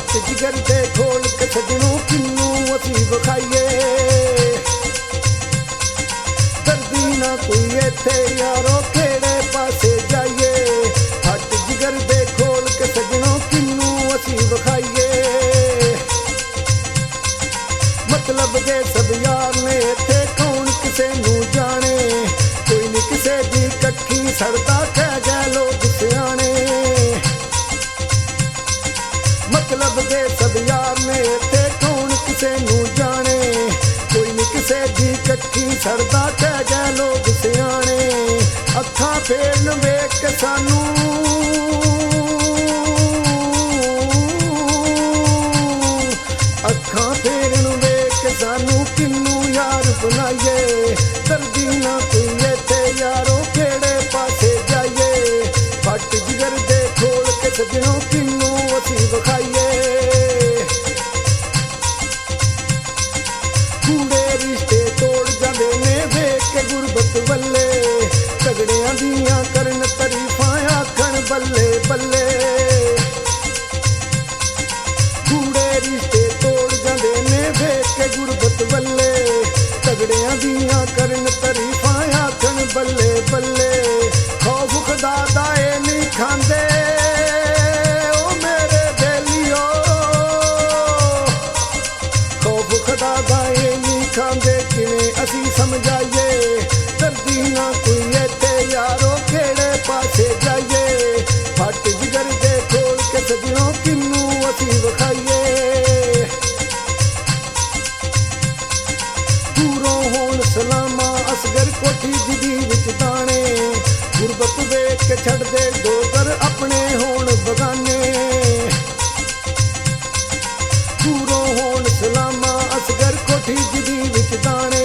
फट जिगर दे खोल के सजनों किन्नू असी विखाइए दर्दी ना कोई इत्थे यारो केड़े पासे जाइए फट जिगर दे खोल के सजनों किन्नू असी विखाइए मतलब दे सब यार ने इत्थे कौन किसे नू जाने कोई नहीं किसे दी कट्ठी सड़दा कह गए लोग सियाने मतलब दे सब यार ने इत्थे कौन किसे नू जाने कोई नहीं किसे दी कट्ठी सड़दा कह गए लोग सियाने अखां फेरन वेख के सानू अखां फेरन वेख के सानू किन्नू यार बनाइए दर्दी ना कोई इत्थे यारो केड़े पासे जाइए फट जिगर दे खोल के सजनों किन्नू असी विखाइए कूड़े रिश्ते तोड़ जांदे ने वेख के गुरबत वल्ले तगड़ियां दियां करन तरीफां आखण बल्ले बल्ले कूड़े रिश्ते तोड़ जांदे ने वेख के गुरबत वल्ले तगड़ियां दियां करन तरीफां आखण बल्ले बल्ले खौफ खुदा दा ए नहीं खांदे ओ मेरे बेलियो खौफ खुदा दा ए नहीं खांदे किवें असी समझाइए दर्दी ना कोई इत्थे यारो केड़े पासे जाइए फट जिगर दे खोल के सजनों किन्नू असी विखाइए दूरों होण सलामा असगर कोठी जिदी विच दाने गुरबत वेख के छड़ दे डोगर अपने होण बगाने दूरों होण सलामा असगर कोठी जिदी विच दाने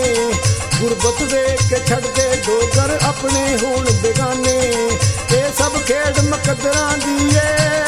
गुरबत वेख के छड़ दे डोगर अपने होण बेगाने ये सब खेड मुकद्दरां दी ए